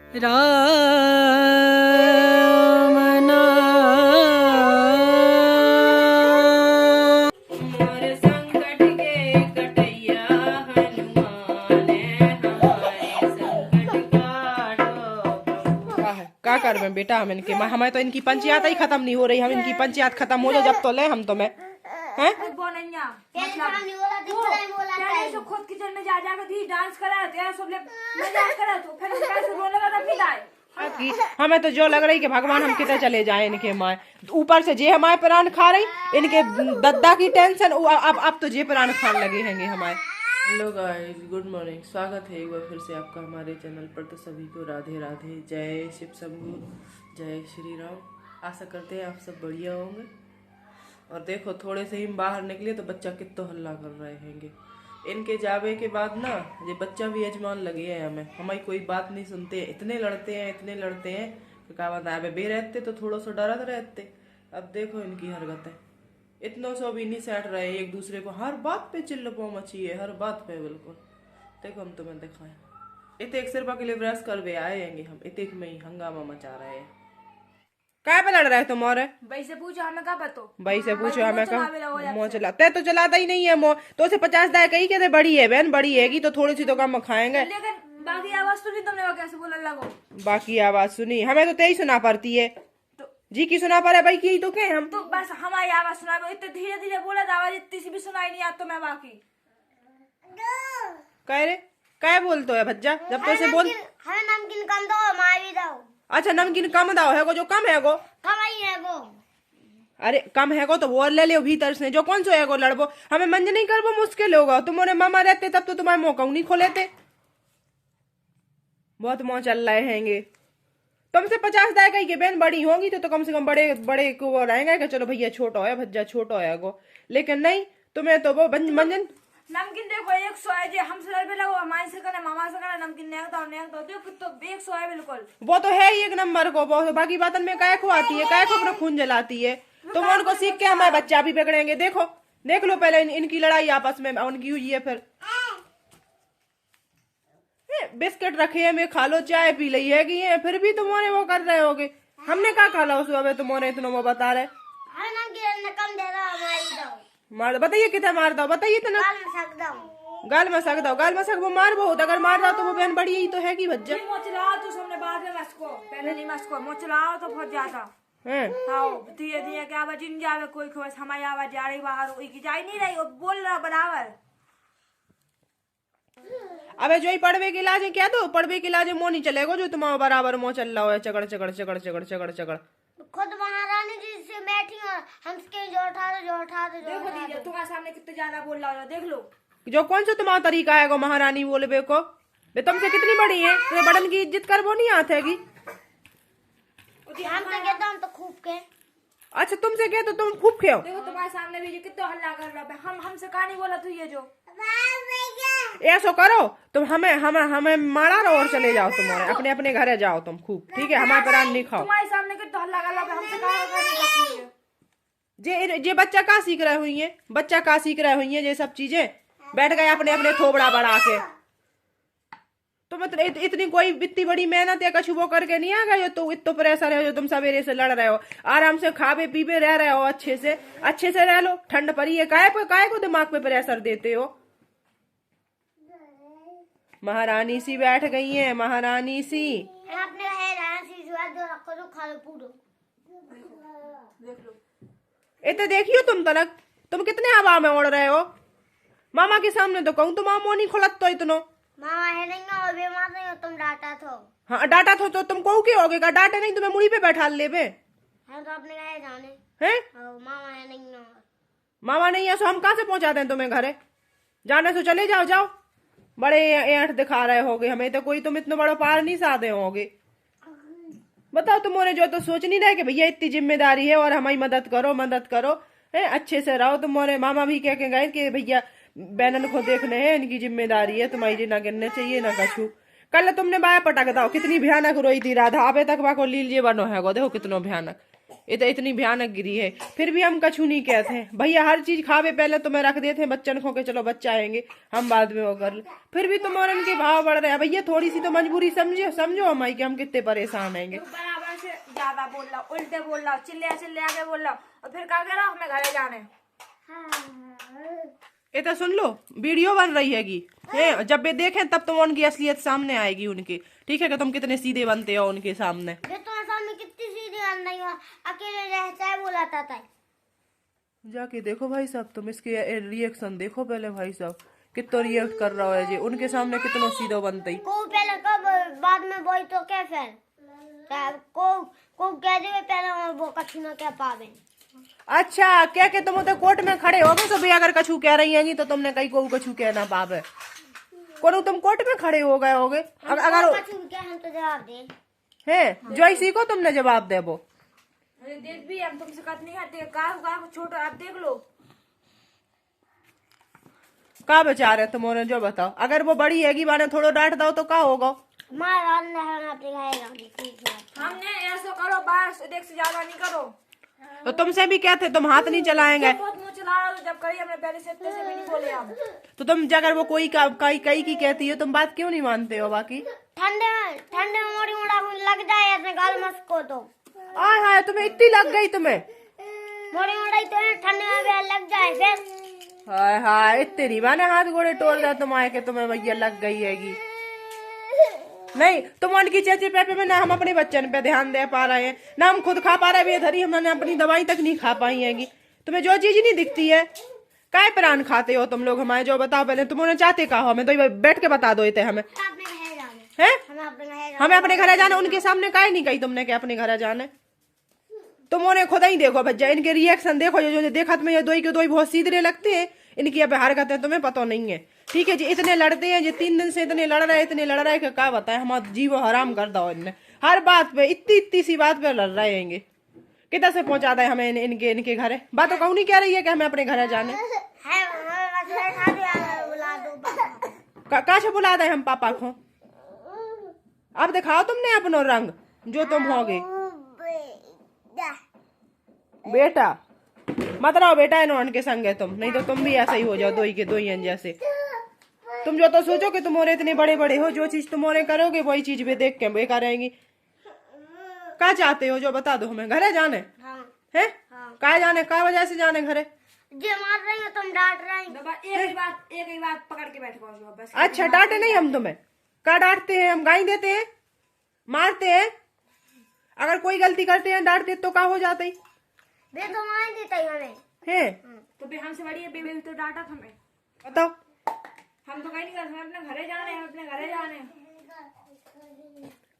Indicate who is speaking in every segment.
Speaker 1: राम नाम मोर संकट के कटैया हनुमान हमारे संकट काटो। का कर में बेटा हम इनके हमें तो इनकी पंचायत ही खत्म नहीं हो रही। हम इनकी पंचायत खत्म हो जाए जब तो ले हम तो मैं हैं
Speaker 2: खुद किचन में जा जाकर दी डांस करा सब लोग मजाक करा तो फिर कैसे रोने लगा फिर आए।
Speaker 1: हमें तो जो लग रही कि भगवान हम कितने चले जाए इनके माए ऊपर से जे हमारे प्राण खा रही इनके दद्दा की टेंशन अब तो जे प्राण खाने लगे हैंगे हमारे।
Speaker 3: Hello guys, good morning. स्वागत है एक बार फिर से आपका हमारे चैनल पर। तो सभी को राधे राधे, जय शिव शंभू, जय श्री राम। आशा करते हैं आप सब बढ़िया होंगे। और देखो थोड़े से ही बाहर निकले तो बच्चा कितना हल्ला कर रहे हैंगे। इनके जावे के बाद ना ये बच्चा भी यजमान लगे हैं हमें हमारी कोई बात नहीं सुनते। इतने लड़ते हैं कि क्या बता बे रहते तो थोड़ा सा डरत रहते। अब देखो इनकी हरकतें इतनों सो भी नहीं सेट रहे एक दूसरे को। हर बात पे चिल्लपो मची है, हर बात पे बिल्कुल। देखो हम तुम्हें दिखाए इतने एक सिरपा के लिए ब्रश कर वे आएंगे हम इतने में ही हंगामा मचा रहे हैं।
Speaker 1: क्या पे लड़ रहे तुम? और
Speaker 2: भाई से पूछो हमें क्या पता।
Speaker 1: भाई से पूछो हमें का मोह चलाते तो चलाता ही नहीं है मोह तो उसे 50 दाए कही कहते बड़ी है बहन बड़ी हैगी तो थोड़ी सी तो कम खाएंगे।
Speaker 2: लेकिन बाकी आवाज सुनी तुमने वो कैसे बोलने लगो।
Speaker 1: बाकी आवाज सुनी हमें तो तेई सुना पड़ती है जी की सुना पड़े भाई की तो क्या हम
Speaker 2: तो बस हमारी आवाज सुना इतने धीरे धीरे बोला आवाज इतनी सी भी सुनाई नहीं आता। मैं बाकी
Speaker 1: कह रहे क्या बोलते है भज्जा जब तो ऐसे बोल
Speaker 4: हमें नमकीन कम दो हमारी दो।
Speaker 1: अच्छा नमकीन कम दाओ है जो कम है
Speaker 4: कम ही है वो।
Speaker 1: अरे कम है तो वो ले ले भीतर से जो कौन सो है लड़बो हमें मंज नहीं करबो मुश्किल होगा। तुम्हारे मामा रहते तब तो तुम्हारे मौका नहीं खोलेते। बहुत मोह चल रहे हैंगे तुमसे 50 दाए कही के बहन बड़ी होंगी तो कम से कम बड़े बड़े को वो रहेंगे कि चलो भैया छोटा है भज्जा छोटा है गो। लेकिन नहीं तुम्हें तो वो मंजन
Speaker 2: नमकीन देखो 100 है जे हमसे लड़ लगो हमारे से करे मामा से करे नमकीन नहीं तो देखो तो 100 है बिल्कुल।
Speaker 1: वो तो है ही एक नंबर को वो बाकी बातन में काय को आती है काय को अपना खून जलाती है। तुम उनको सीख के हमारे बच्चा भी बिगड़ेंगे। देखो देख लो पहले इनकी लड़ाई आपस में उनकी हुई है फिर बिस्किट रखे हैं मैं खा लो चाय पी ली है कि फिर भी तुम्हारे वो कर रहे होगे। हमने क्या खा ला उसको तुम्हारे इतना वो बता रहे मार बताइए कितना मार दो बताइए इतना गाल में सक वो मार बहुत अगर मार रहा तो वो बहन बड़ी ही तो है कि भज्जा
Speaker 2: मोचलाओ तो सबने बाद में मस्को पहले नहीं मस्को मोचलाओ तो बहुत ज्यादा हाँ धीरे धीरे क्या आवाज इन जावे कोई खोस हमारी आवाज जा रही बाहर की जा नहीं रही बोल रहा बराबर।
Speaker 1: अबे जो ही पढ़वे के इलाज है क्या तो पढ़वे के इलाज मोह नहीं चलेगा जो तुम्हारा बराबर मोह चल रहा है चगड़ चगड़ चगड़ चगड़ चगड़ चगड़।
Speaker 4: खुद महारानी जी से बैठी और हमसे जो उठा दो
Speaker 2: देखो दीजिए तुम्हारे सामने कितने ज्यादा बोल रहा है देख लो
Speaker 1: जो कौन सा तुम्हारा तरीका है गो महारानी बोले को वे तुमसे कितनी बड़ी है तो बड़न की इज्जत कर वो नहीं आते की।
Speaker 4: हम तो कहते हम तो खूब के
Speaker 1: अच्छा तुमसे क्या तो तुम खूब खेओ।
Speaker 2: देखो तुम्हारे सामने भी कितना हल्ला कर रहा है हमसे कहा नहीं बोला तू ये जो
Speaker 1: ऐसा करो तुम हमें मारा रहो और चले जाओ तुम्हारे अपने अपने घरे जाओ तुम खूब ठीक है हमारे प्राण नहीं खाओ।
Speaker 2: तुम्हारे सामने कितना हल्ला कर रहा है हमसे कहा
Speaker 1: जे बच्चा का सीख रहे हुई है बच्चा का सीख रहे हुई है ये सब चीजें बैठ गए अपने अपने थोबड़ा बढ़ा के। तुम इतनी कोई इतनी बड़ी मेहनत या कछु वो करके नहीं आ गए तो इतना प्रेशर है जो तुम सवेरे से लड़ रहे हो। आराम से खावे पीवे रह रहे हो अच्छे से रह लो। ठंड पड़ी है काय को दिमाग पे प्रेशर देते हो। महारानी सी बैठ गई है महारानी सी इतने देखियो तुम तलक तुम कितने हवा में उड़ रहे हो। मामा के सामने तो कहूँ तुम मोह नहीं खोलत तो इतनो
Speaker 4: मामा है नहीं हो बीमार नहीं हो तुम डाटा थो।
Speaker 1: हाँ डाटा थो तो तुम कहू के होगे का डाटे नहीं तुम्हें मुड़ी पे बैठा ले बे
Speaker 4: हम तो अपने घर जाने
Speaker 1: हैं।
Speaker 4: मामा है नहीं हो
Speaker 1: मामा नहीं है सो हम कहाँ से पहुंचाते हैं तुम्हें घरे जाने से चले जाओ बड़े ऐठ दिखा रहे होगे हमें तो कोई तुम इतना बड़ा पार नहीं साधे होगे। बताओ तुम्हारे जो तो सोच नहीं रहे कि भैया इतनी जिम्मेदारी है और हमारी मदद करो है अच्छे से रहो। तुम्हारे मामा भी कह के गए कि भैया बहनन को देखने हैं इनकी जिम्मेदारी है तुम्हारी ना गिरने चाहिए ना कछू। कल तुमने बाया पटक दाओ कितनी भयानक रोई थी राधा अबे तक को लीजिए बनो है गो देखो कितना भयानक ये तो इतनी भयानक गिरी है, फिर भी हम कछु नहीं कहते हैं। भैया हर चीज खावे पहले तुम्हें रख देते हैं बच्चन खो के, चलो बच्चा आएंगे हम बाद में वो कर ले, फिर भी तुम्हारे इनके भाव बढ़ रहे हैं। भैया थोड़ी सी तो मजबूरी समझो हमारी कि हम कितने परेशान आएंगे।
Speaker 2: बराबर से ज्यादा बोल रहा, उल्टे बोल रहा, चिल्ले आके बोल रहा, और फिर कहा कह रहा हमें घरे जाने।
Speaker 1: ये तो सुन लो, वीडियो बन रही हैगी, जब ये देखें तब तुम उनकी असलियत सामने आएगी उनकी, ठीक है कि तुम कितने सीधे बनते हो उनके सामने।
Speaker 4: जो तुम्हारे सामने कितनी सीधी नहीं हो, अकेले रहता है बुलाता था।
Speaker 1: जाके देखो भाई साहब, तुम इसके रिएक्शन देखो पहले भाई साहब, कितना रिएक्ट कर रहा है जी उनके सामने, कितना सीधा बनते ही।
Speaker 4: को पहले कब बाद में बोई तो क्या फिर को कह दे पहले वो कछु ना कह पावे।
Speaker 1: अच्छा क्या के तुम तो कोर्ट में खड़े हो गए, तो भी अगर कछु कह रही हैं तो तुमने कहीं को कछु कहना पावे, को तुम कोर्ट में खड़े हो गए होगे। अगर
Speaker 4: कछु क्या हम तो जवाब दे
Speaker 1: है जो इसी को तुमने जवाब दे वो
Speaker 2: देख भी हम तुमसे कत नहीं आते, का छोटो आप देख लो
Speaker 1: का बचा रहे तुम्हारे, जो बताओ। अगर वो बड़ी हैगी बाने थोड़ा डांट दो तो का होगा।
Speaker 2: हमने ऐसा करो, बस देख से ज्यादा नहीं करो।
Speaker 1: तो तुमसे भी कहते तुम हाथ नहीं चलाएंगे,
Speaker 2: बहुत मुंह चला रहा, जब करी हमने पहले से इतने से भी नहीं बोले हम।
Speaker 1: तो तुम अगर वो कोई कई की कहती हो तुम बात क्यों नहीं मानते हो। बाकी
Speaker 4: ठंडे में मोड़ी मोड़ा लग जाए अपने गाल मस्को तो
Speaker 1: आय हाय तुम्हें इतनी लग गई, तुम्हें
Speaker 4: मोड़ी मोड़ा तो ठंडे में लग जाए फिर।
Speaker 1: हाय हाय इतनी माने हाथ गोड़े तोड़ दिया तुम आए के तुम्हें भैया लग गई हैगी। नहीं तुम उनकी चेचे पेपे में ना हम अपने बच्चन पे ध्यान दे पा रहे हैं, ना हम खुद खा पा रहे हैं, धरी हमने अपनी दवाई तक नहीं खा पाई हैगी। तुम्हें जो चीज नहीं दिखती है काय प्राण खाते हो तुम लोग हमारे, जो बताओ पहले तुम उन्हें चाहते कहा हमें तो बैठ के बता दो इतने हमें हमें अपने घर जाना। उनके सामने काय नहीं कही तुमने कि अपने घर जाने, तुम उन्हें खुद ही देखो भज्जा, इनके रिएक्शन देखो, जो देखा तुम्हें दो के दो बहुत सीधे लगते हैं, इनकी अब हरकतें तुम्हें पता नहीं है, ठीक है जी। इतने लड़ते हैं जी, 3 दिन से इतने लड़ रहे हैं क्या बताए, हमारा जीव हराम कर दो इनने, हर बात पे इतनी सी बात पे लड़ रहे हैं। किधर से पहुंचा दे हमें इनके घर, बात तो कहूँ नहीं कह रही है कि हमें अपने घर जाने, काश बुला दे हम पापा को। अब दिखाओ तुमने अपनो रंग जो तुम होगे बेटा, मत रहो बेटा इन्होंने के संग है तुम, नहीं तो तुम भी ऐसा ही हो जाओ दो ही के दो ही जैसे। तुम जो तो सोचो कि तुम्हारे इतने बड़े बड़े हो, जो चीज तुम्हारे करोगे वही चीज भी देख के बेकार रहेंगी। क्या चाहते हो जो बता दो हमें, घरे जाने हैं क्या जाने, क्या वजह से जाने घरे,
Speaker 4: जो मार रही हो तुम डांट रही हो।
Speaker 2: एक ही बात पकड़ के बैठ जाओ बस।
Speaker 1: अच्छा डांटे नहीं हम तुम्हें, क्या डांटते हैं हम, गाई देते हैं मारते हैं, अगर कोई गलती करते हैं डांट देते तो क्या हो जाता है,
Speaker 4: बे तो मान देता ही हमें
Speaker 1: है
Speaker 2: तो बे हमसे बड़ी है, बे तो डांटा था हमें,
Speaker 1: बताओ।
Speaker 2: हम तो कहीं नहीं कर, हमें अपने घरे जाने, हम अपने घरे जाने।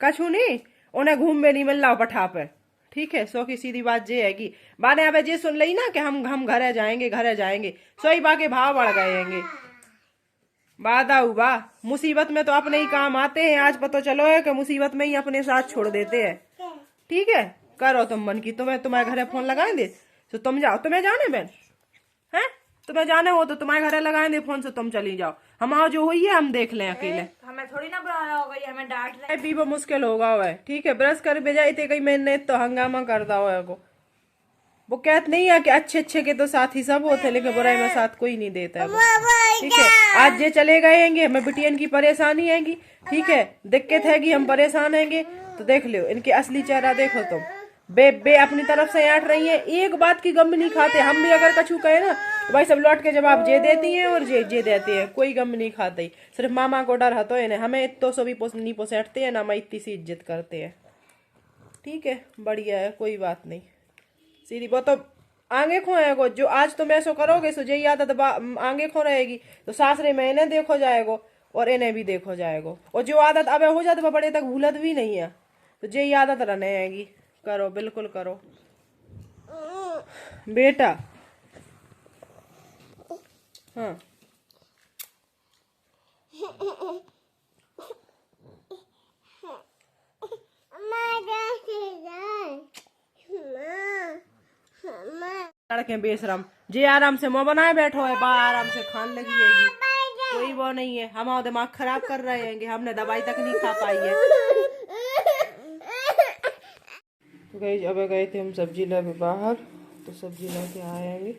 Speaker 1: कछु नहीं, उन्हें घूम में नहीं मिल रहा पठा पे, ठीक है। सो की सीधी बात ये है कि बाने अब जे सुन ली ना कि हम घरे जाएंगे, सो ही बाके भाव बढ़ गएंगे। बा मुसीबत में तो अपने ही काम आते हैं, आज पता चलो है कि मुसीबत में ही अपने साथ छोड़ देते हैं, ठीक है। करो तुम मन की, तुम्हारे घरे फोन लगाए दे तो तुम जाओ, तुम्हें जाने बहन है, तुम्हें जाने हो तो तुम्हारे घरे लगाए दे फोन से तुम चली जाओ, हम जो हुई है हम देख लें अकेले,
Speaker 2: हमें थोड़ी ना बुरा होगा, ये हमें डांट रहे।
Speaker 1: पीबो मुश्किल होगा हुआ है, ठीक है। ब्रश कर भेजा थे कहीं मैंने तो हंगामा करता हुआ को, वो कहते नहीं है कि अच्छे के तो साथ ही सब होते, लेकिन बुराई में साथ कोई नहीं देता है, ठीक है। आज ये चले गएंगे, हमें बिटियन की परेशानी हैगी, ठीक है, दिक्कत हैगी, हम परेशान हैंगे, तो देख लो इनके असली चेहरा देखो तुम। बे अपनी तरफ से आट रही है, एक बात की गम नहीं खाते, हम भी अगर कछु कहे ना तो भाई सब लौट के जवाब जे देती हैं और जे देती है, कोई गम नहीं खाते, सिर्फ मामा को डर हतो है, हमें इतो सो भी नहीं पोसैटते हैं ना, मैं इतनी सी इज्जत करते हैं, ठीक है। बढ़िया है, कोई बात नहीं, सीधी वो तो आगे खो है, जो आज तुम ऐसा करोगे सो यही आदत आगे खो रहेगी, तो सासरे में इन्हें देखो जाएगो और इन्हें भी देखो जाएगो, और जो आदत अब हो जाती बड़े तक भूलत भी नहीं है, तो यही आदत रहने आएगी। करो बिल्कुल करो बेटा, हाँ लड़के बेशरम जे आराम से मुँह बनाए बैठो है, बा आराम से खान लगी है, कोई वो नहीं है, हमारा दिमाग खराब कर रहे हैं, हमने दवाई तक नहीं खा पाई है।
Speaker 3: गई अब गए थे हम सब्जी लाने बाहर, तो सब्जी लेके आएंगे।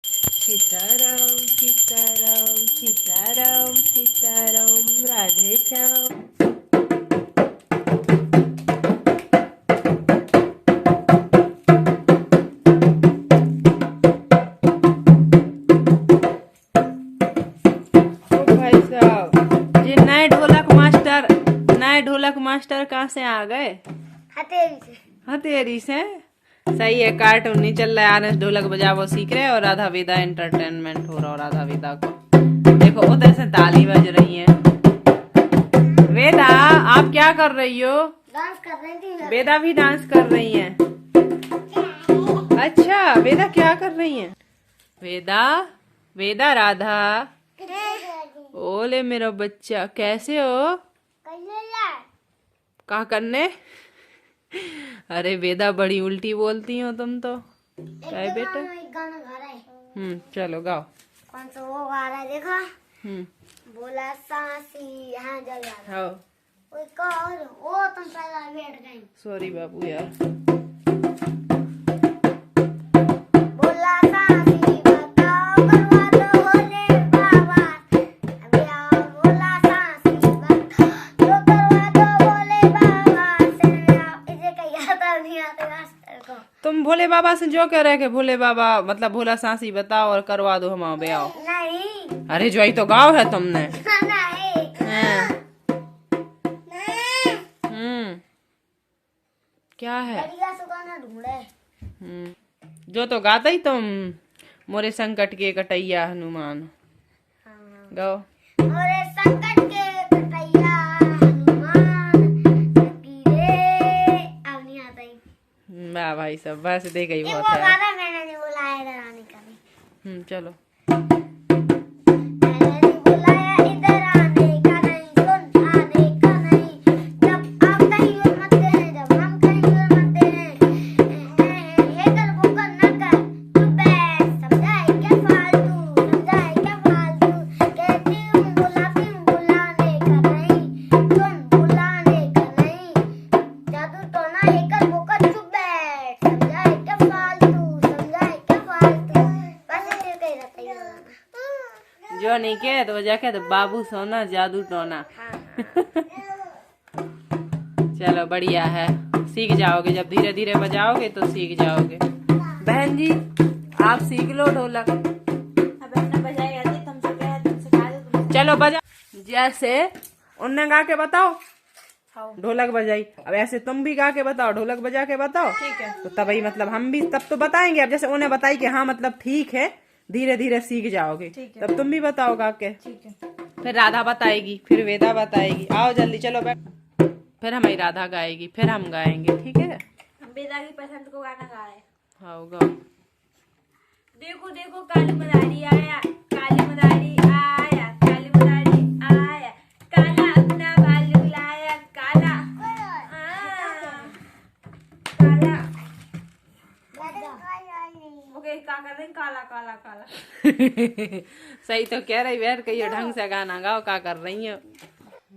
Speaker 3: सीताराम सीताराम सीताराम सीताराम राधे श्याम। नए ढोलक मास्टर कहाँ से आ गए? हथेरी से। सही है, कार्टून नहीं चल रहा है, आनस ढोलक बजावो सीख रहे और राधा वेदा एंटरटेनमेंट हो रहा। और राधा वेदा को देखो उधर से ताली बज रही है। वेदा आप क्या कर रही हो?
Speaker 4: डांस कर रही थी।
Speaker 3: वेदा भी डांस कर रही है। अच्छा वेदा क्या कर रही है? वेदा वेदा राधा, ओले मेरा बच्चा कैसे हो? क्या करने? अरे वेदा बड़ी उल्टी बोलती हो तुम तो। क्या है बेटा?
Speaker 4: गाना गा रहा है।
Speaker 3: चलो गाओ।
Speaker 4: कौन सा वो गा रहा है देखा? बोला सांसी हाँ जल रहा है। वो तुम पहले बैठ गई।
Speaker 3: सॉरी बाबू यार।
Speaker 4: बोला सांसी बताओ करवा दो भोले बाबा। अभी आओ बोला सांसी बताओ करवा दो भोले बाबा से। इसे कहीं आता नहीं आता मास्टर को।
Speaker 3: तुम भोले बाबा से जो कह रहे कि भोले बाबा मतलब भोला सांसी बताओ और करवा दो हम बे आओ।
Speaker 4: नहीं।
Speaker 3: अरे जो ही तो गाँव है तुमने।
Speaker 4: नहीं।
Speaker 3: क्या है?
Speaker 4: बढ़िया सुगाना ढूंढे।
Speaker 3: जो तो गाता ही तुम, मोरे संकट के कटैया हनुमान। गाओ।
Speaker 4: मोरे संकट के कटैया हनुमान गिरे। अब नहीं आता ही।
Speaker 3: वाह भाई सब बस दे गई
Speaker 4: ये
Speaker 3: बहुत
Speaker 4: वो
Speaker 3: है।
Speaker 4: गाना मैंने नहीं बुलाया इधर आने का नहीं।
Speaker 3: चलो।
Speaker 4: मैंने नहीं बुलाया इधर आने का नहीं, सुन आने का नहीं। जब आप कहीं और मत हैं, जब हम कहीं और मत हैं, ये कर वो कर ना कर तू बैठ। समझाए क्या फालतू, समझाए क्या फालतू। कहती हूँ बुलाती हूँ बुलाने का नहीं, सुन बुलाने का नहीं। जादू टोना ये कर वो कर चुप बैठ। समझाए क्या फालतू, समझाए क्या फालतू। बस ऐसे कही रहता है गाना।
Speaker 3: जो नहीं के तो जाके तो बाबू सोना जादू टोना। चलो बढ़िया है, सीख जाओगे जब धीरे धीरे बजाओगे तो सीख जाओगे। बहन जी आप सीख लो ढोलक।
Speaker 2: अब अपना बजाई आती तुमसे क्या है, तुम सिखा दो तुम।
Speaker 3: चलो बजा। जैसे उनने गा के बताओ ढोलक बजाई, अब ऐसे तुम भी गा के बताओ, ढोलक बजा के बताओ।
Speaker 2: ठीक है।
Speaker 3: तो तभी मतलब हम भी तब तो बताएंगे। अब जैसे उन्हें बताई कि हाँ मतलब ठीक है, धीरे धीरे सीख जाओगे।
Speaker 2: ठीक है।
Speaker 3: तब तुम भी बताओ गा के।
Speaker 2: ठीक है।
Speaker 3: फिर राधा बताएगी, फिर वेदा बताएगी। आओ जल्दी चलो बैठ। फिर हमारी राधा गाएगी, फिर हम गाएंगे। ठीक है?
Speaker 2: हम बेदा की पसंद को गाना गा रहे हैं।
Speaker 3: आओ गाओ।
Speaker 2: देखो देखो काली मदारी आया, काली मदारी आया, काली मदारी आया, काला अपना भालू लाया, काला काला। ओके क्या कर रहे हैं? काला काला काला।
Speaker 3: सही तो कह रही बहन, कहियो ढंग से गाना गाओ। क्या कर रही हो?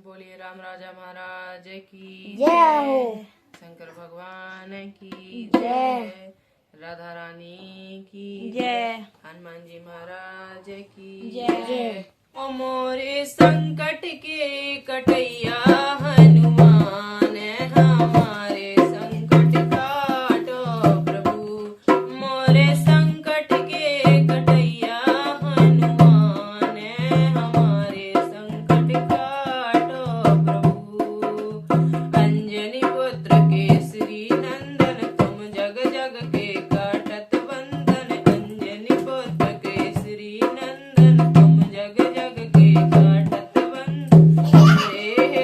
Speaker 3: बोलिए राम राजा महाराज की
Speaker 4: जय।
Speaker 3: शंकर भगवान की जय। राधा रानी की
Speaker 2: जय।
Speaker 3: हनुमान जी महाराज की
Speaker 2: जय।
Speaker 3: ओ मोरे संकट के कटैया हनुमान, हमारे संकट काटो प्रभु। मोरे संकट के कटैया हनुमान, हमारे संकट काटो प्रभु। अंजनी पुत्र केसरी नंदन, तुम जग जग के काटत बंधन। अंजनी पुत्र केसरी नंदन, तुम जग जग के काटत बंधन। हे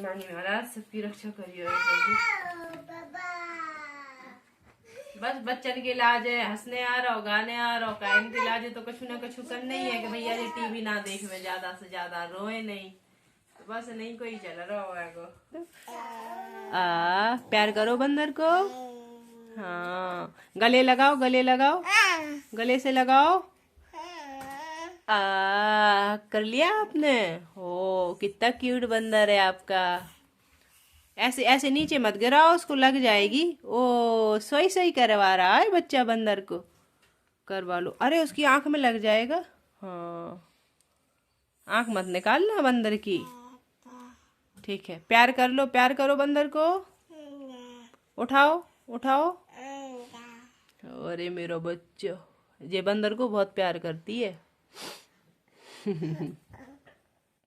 Speaker 3: शाही महाराज सबकी रक्षा करियो प्रभु। बस बच्चन के इलाज है, हंसने आ रहा हो, गाने आ रहा हो, कायन के इलाज है तो कुछ ना कुछ करना ही है कि भैया ये टीवी ना देख में, ज्यादा से ज्यादा रोए नहीं, तो बस नहीं कोई चल रहा होगा को। प्यार करो बंदर को। हाँ, गले लगाओ, गले लगाओ, गले से लगाओ। कर लिया आपने? ओ कितना क्यूट बंदर है आपका। ऐसे ऐसे नीचे मत गिराओ, उसको लग जाएगी। ओ सही सही करवा रहा है बच्चा, बंदर को करवा लो। अरे उसकी आंख में लग जाएगा। हाँ, आंख मत निकालना बंदर की। ठीक है, प्यार कर लो, प्यार करो बंदर को। उठाओ उठाओ। अरे मेरा बच्चा, ये बंदर को बहुत प्यार करती है।